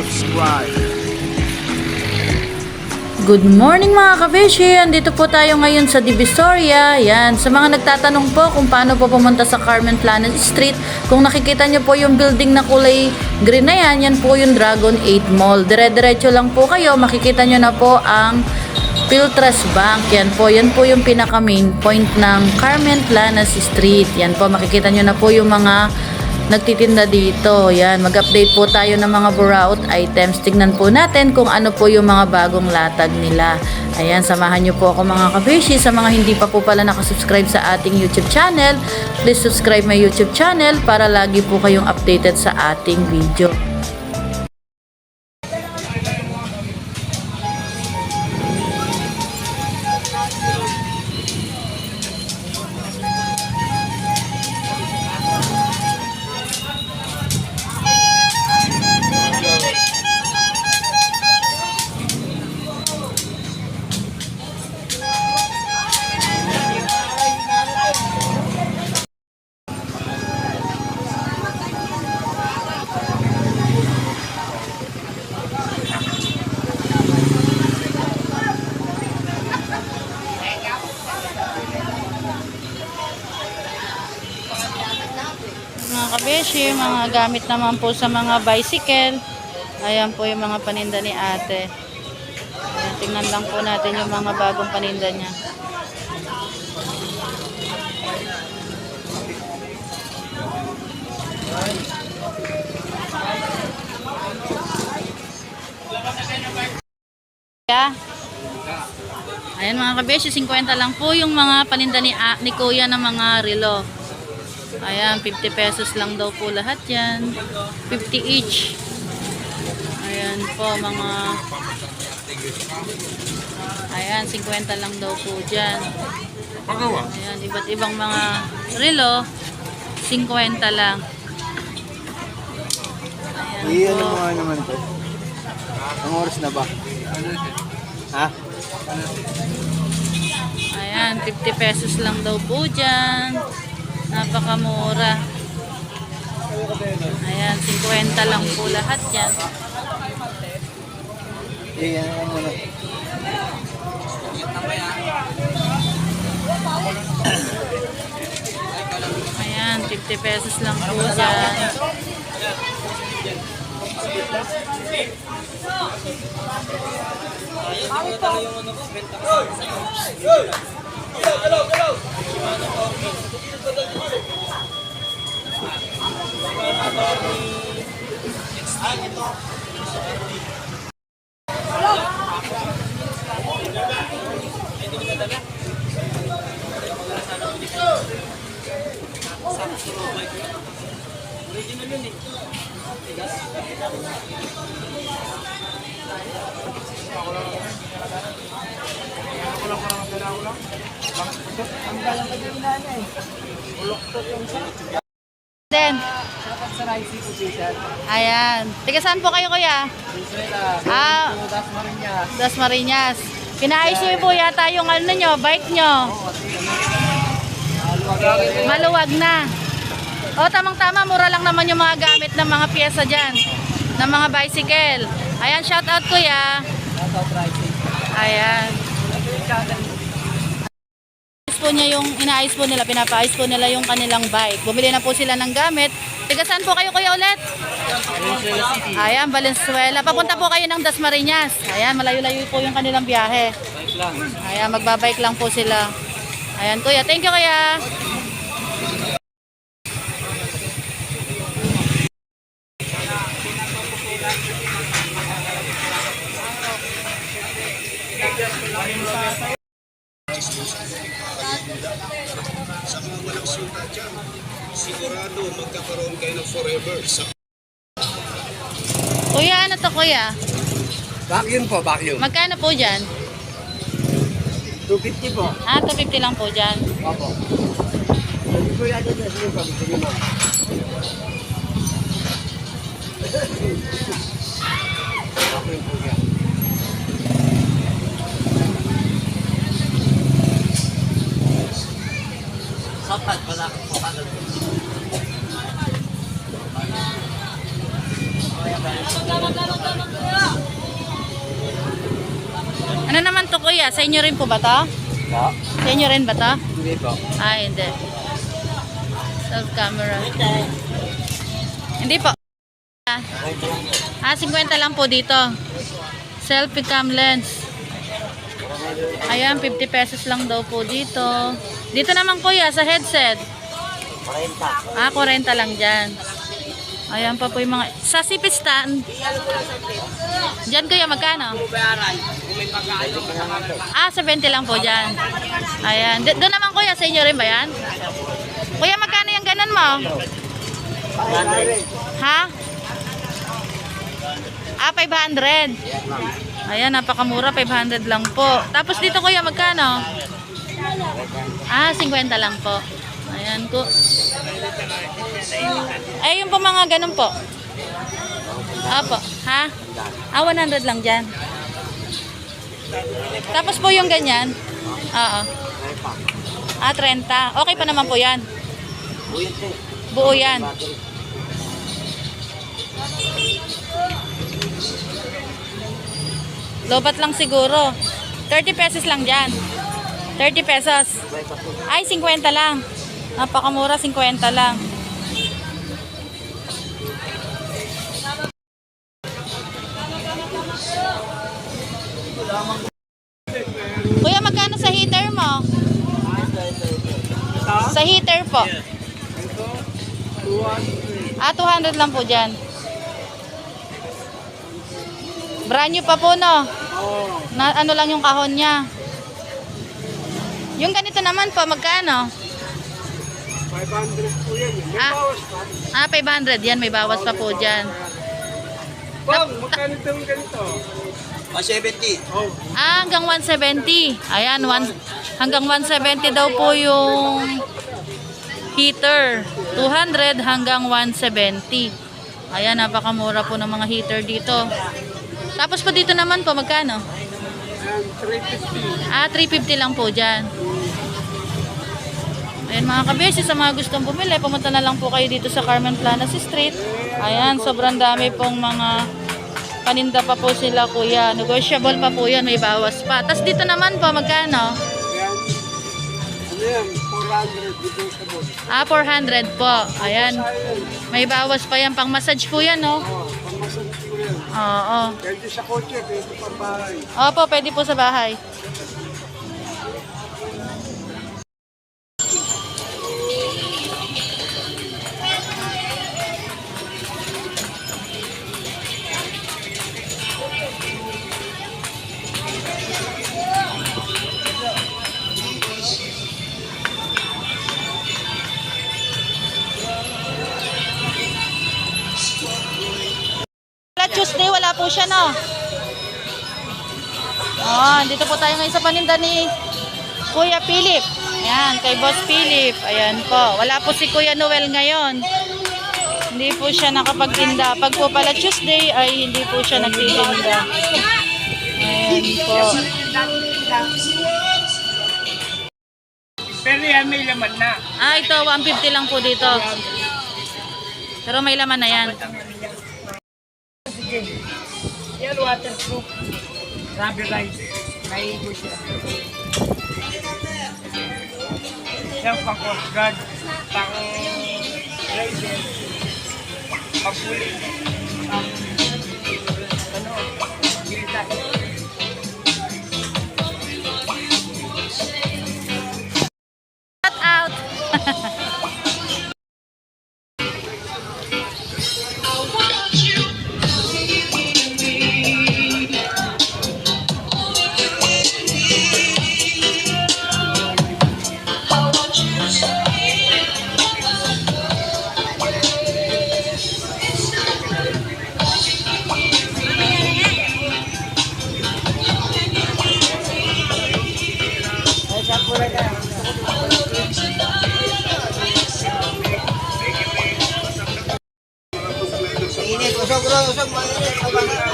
subscribe. Good morning mga kabeshi! Andito po tayo ngayon sa Divisoria. Yan, sa mga nagtatanong po kung paano po pumunta sa Carmen Planet Street, kung nakikita nyo po yung building na kulay green na yan, yan po yung Dragon 8 Mall. Dire-diretso lang po kayo, makikita nyo na po ang Philtras Bank. Yan po yung pinaka main point ng Carmen Planet Street. Yan po, makikita nyo na po yung mga nagtitinda dito. Yan, mag-update po tayo ng mga buraot items. Tignan po natin kung ano po yung mga bagong latag nila. Ayan, samahan nyo po ako mga kabeshi. Sa mga hindi pa po pala nakasubscribe sa ating YouTube channel, please subscribe my YouTube channel para lagi po kayong updated sa ating video. Mga kabeshi, mga gamit naman po sa mga bicycle. Ayan po yung mga paninda ni ate. Ayan, tingnan lang po natin yung mga bagong paninda niya. Ayan mga kabeshi, 50 lang po yung mga paninda ni kuya ng mga relo. Ayan, 50 pesos lang daw po lahat yan. 50 each. Ayan po, mga... Ayan, 50 lang daw po dyan. Ayan, iba't ibang mga relo, 50 lang. Ayan po. Iyan mo naman ito. Ang oras na ba? Ha? Ayan, 50 pesos lang daw po dyan. Napakamura. Ayan, 50 lang po lahat yan. Iyan mo muna. Ayan, 50 pesos lang po dyan. Then, ayan. Tiga saan po kayo kuya? Dasmariñas. Pinaayos niyo po yata yung ano nyo, bike nyo. Maluwag na. O, tamang-tama, mura lang naman yung mga gamit ng mga pyesa dyan. Ng mga bicycle. Ayan, shout out kuya. Ayan. Inaayos po nila, pinapaayos po nila yung kanilang bike. Bumili na po sila ng gamit. Tiga saan po kayo kuya ulit? Ayan, Valenzuela. Papunta po kayo ng Dasmariñas. Ayan, malayo-layo po yung kanilang biyahe. Ayan, magbabike lang po sila. Ayan kuya, thank you kuya. Sa mga walang sugat dyan, sigurado magkakaroon kayo ng forever. Kuya, ano to kuya? Vacuum po, vacuum. Magkano po dyan? 250 po. 250 lang po dyan. Opo. Hindi ko yata dyan. Sige po, gusto nyo. Vacuum po yan. Sapat, wala. Ano naman to kuya? Sa inyo rin po ba to? Ha? Sa inyo rin ba to? Hindi po. Ah, hindi. Self camera. Hindi po. Ah, 50 lang po dito. Selfie cam lens. Ayan, 50 pesos lang daw po dito. Dito naman kuya, sa headset. 40. Ah, 40 lang dyan. Ayan pa po yung mga... Sa sipit stand. Dyan kuya, magkano? Ah, 70 lang po dyan. Ayan. Doon naman kuya, sa inyo rin ba yan? Kuya, magkano yung ganon mo? Ha? Ah, 500. Ayan, napakamura. 500 lang po. Tapos dito kuya, magkano? Ah, 50 lang po. Ayan ko. Ay, yung po mga ganun po. Apo. Ha? Ah, 100 lang dyan. Tapos po yung ganyan. Oo. Ah, 30. Okay pa naman po yan. Buo yan. Lobat lang siguro. 30 pesos lang dyan. 30 pesos. Ay, 50 lang. Napakamura, 50 lang. Kuya, magkano sa heater mo? Sa heater po. Ah, 200 lang po dyan. Brand new pa po, no? Na, ano lang yung kahon niya. Yung ganito naman po, magkano? 500 po yan. May bawas pa. Ah, 500. Yan, may bawas pa po dyan. Bang, magkano itong ganito? 170. Oh. Ah, hanggang 170. Ayan, hanggang 170 daw po yung heater. 200 hanggang 170. Ayan, napakamura po ng mga heater dito. Tapos po dito naman po, magkano? 350. Ah, 350 lang po dyan. Ayan mga kabesi, sa mga gustong bumili, pumunta na lang po kayo dito sa Carmen Planas Street. Ayan, sobrang dami pong mga paninda pa po sila kuya. Negotiable pa po yan, may bawas pa. Tapos dito naman po, magkano? Yan. Ano yan? 400. Negotiable. Ah, 400 po. Ayan, may bawas pa yan. Pang massage po yan, no? Oh, pamasan po yan. Oo. Pwede sa kotse, pwede pa bahay. Opo, pwede po sa bahay. Tuesday, wala po siya, no? Ah, dito po tayo ngayon sa paninda ni Kuya Philip. Ayan, kay Boss Philip. Ayan po. Wala po si Kuya Noel ngayon. Hindi po siya nakapagtinda. Pag po pala Tuesday, ay hindi po siya nagtitinda. Ayan po. Pero yan, may laman na. Ah, ito, 150 lang po dito. Pero may laman na yan. Yan, waterproof. Rubberized. May ibo siya. Yan, pang Coast Guard. Pang Ranger. Pang Police. Pang ano, military. Shout out!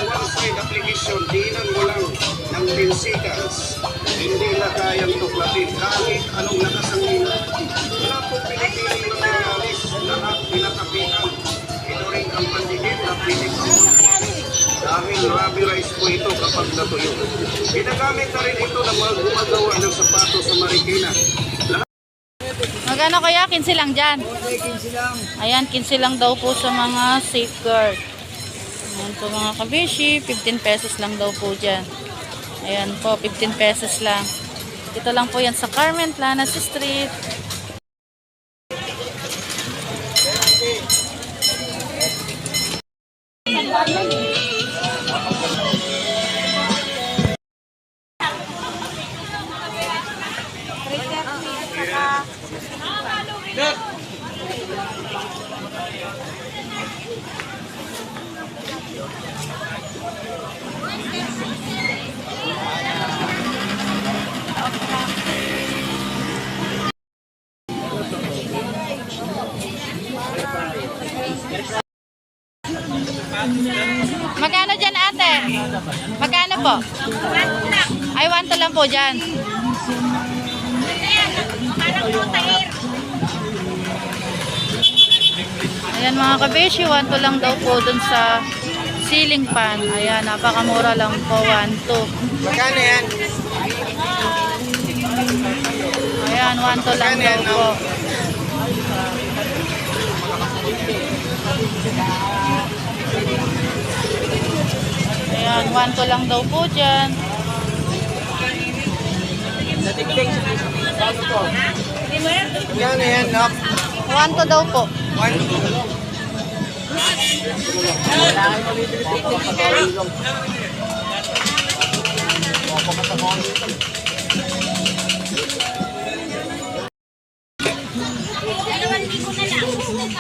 One-side application, di lang walang ng 10 seconds. Hindi na kayang tuklatin kahit anong nakasangina. Wala pong pinipiling materialis, lahat pinakapitan. Ito rin ang pandikit na pinipiling bag na tuyo. Ginagamit na rin ito ng mga gumagawa ng sapatos sa Marikina. Magkano kaya? 15 lang dyan. Okay, 15 lang. Ayan, 15 lang daw po sa mga safeguard. Ayan po mga kabishi, 15 pesos lang daw po dyan. Ayan po, 15 pesos lang. Dito lang po yan sa Carmen Planas Street. Magkano dyan ate? Magkano po? Ay, 1 to lang po dyan. Ayan mga kabeshi, 1 to lang daw po dun sa ceiling fan. Ayan, napakamura lang po, 1 to. Magkano yan? Ayan, 1 to lang daw po. Ayan, 1 to lang daw po dyan. Magkano yan, Nak? 1 to daw po. 1.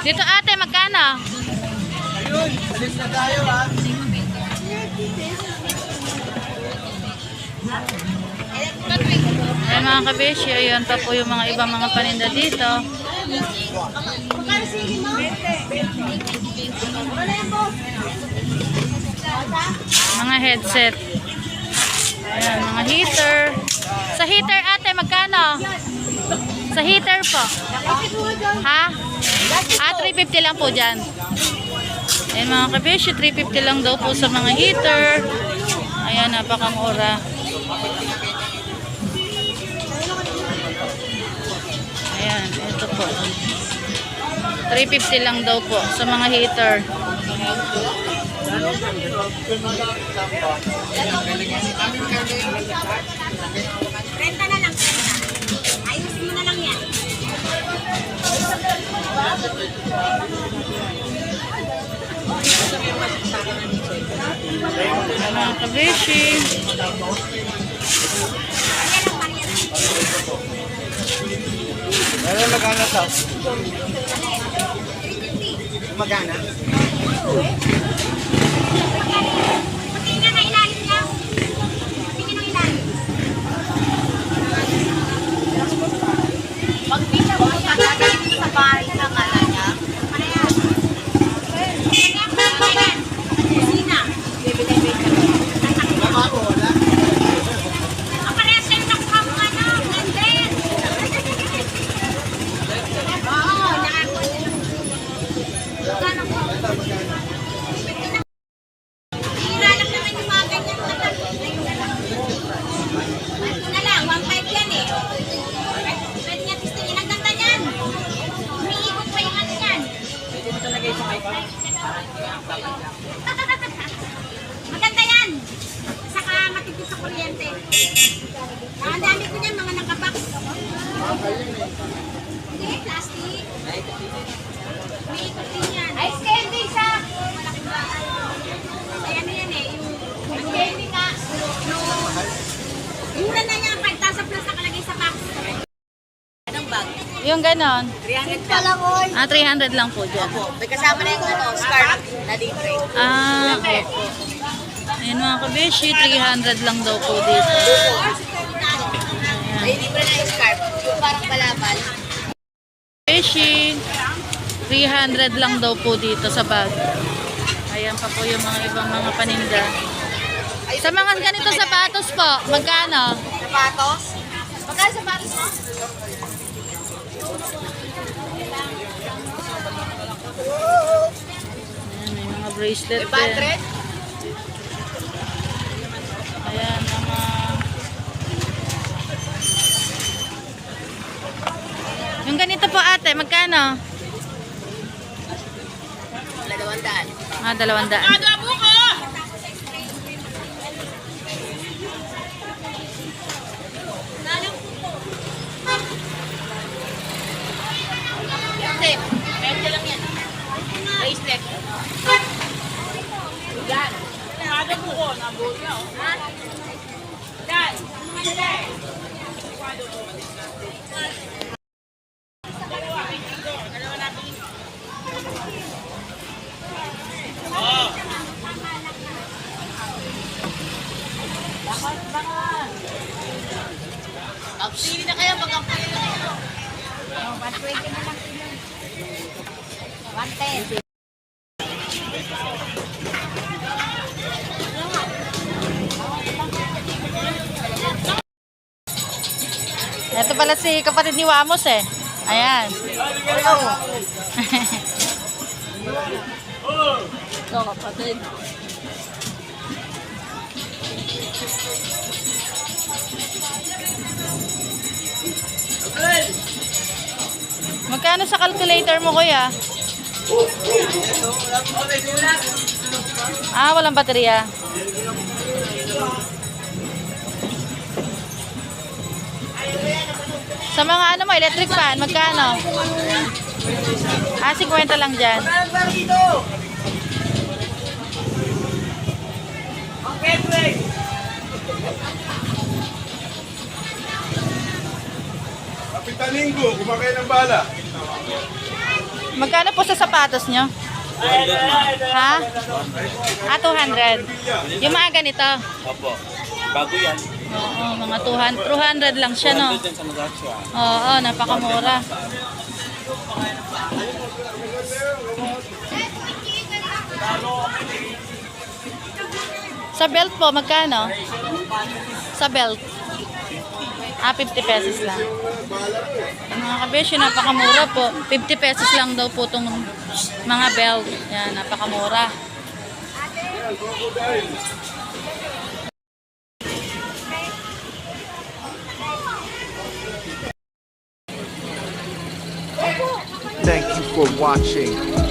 Dito ate, magkano? Ayun, alis na tayo ha. Ayan mga kabeshi, ayan pa po yung mga ibang mga paninda dito. Mga headset. Ayan, mga heater. Sa heater ate, magkano? Sa heater po. Ha? 350 lang po dyan. Ayan mga kabeshi, 350 lang daw po sa mga heater. Ayan, napakamura. Ayan, ito po. 350 lang daw po sa mga heater. Renta na lang. Ayusin mo na lang yan. Mga kabeshi. Ano magkano to? Magkano? Patingin na ilalim niya. Patingin ang ilalim. Pag bisa mo siya gagawin sa bahay na kala niya. Parehas. Parehas. Kusina. Ang parehas kayo nakuha mo ano. Blender. Oo, nakakuha niya. Magkano po? Hinahanap naman yung mga ganyan. Ito na lang, 1.5 yan eh. Pwede niya testingin. Ang ganda niyan. Umiikot pa yung ano niyan. Maganda yan. Saka matipid sa kuryente. Ang dami ko niyan, mga nakabox. Hindi, plastic. Umiikot din yan. Ice candy siya. Malaking bahay. Ay ano yan eh, yung ice candy nga. Mura na niya, 5,000 plus nakalagay sa box. Anong bag? Yung ganon. 300 pa lang all. 300 lang po dyan. May kasama na yung ano, scarf na libre. Okay po. Ayan mga kabeshi, 300 lang daw po dito. May libre na yung scarf. Yung parang palabal. Kabeshi, 300 lang daw po dito sa bag. Ayan pa po yung mga ibang mga paninda. Sa mga ganito sapatos po, magkano? Sapatos? Magkano sapatos mo? Ayan, may mga bracelet din. 500? Ayan, mga... Yung ganito po ate, magkano? 200. Ah, 200. Medyo lang yan. Bracelet. Yan. Ada buko na buko. Ha? Dan. Dan. Pili na kayo pag ang pili na kayo. 120 na lang kilo. 110. Ito pala si kapatid ni Wamos eh. Ayan. Ito kapatid. Magkano sa calculator mo kuya? Ah, walang baterya. Sa mga ano mo, electric fan, magkano? Ah, 50 lang dyan. Kapitaningo, kumakain ng bala. Magkano po sa sapatos nyo? Ha? Ah, 200. Yung mga ganito? Opo. Bago yan. Oo, mga 200 lang siya, no? Din sa Nagaswa. Oo, napakamura. Sa belt po, magkano? Sa belt. Ah, 50 pesos lang. Mga kabesyo, napakamura po. 50 pesos lang daw po itong mga belt. Yan, napakamura. Thank you for watching.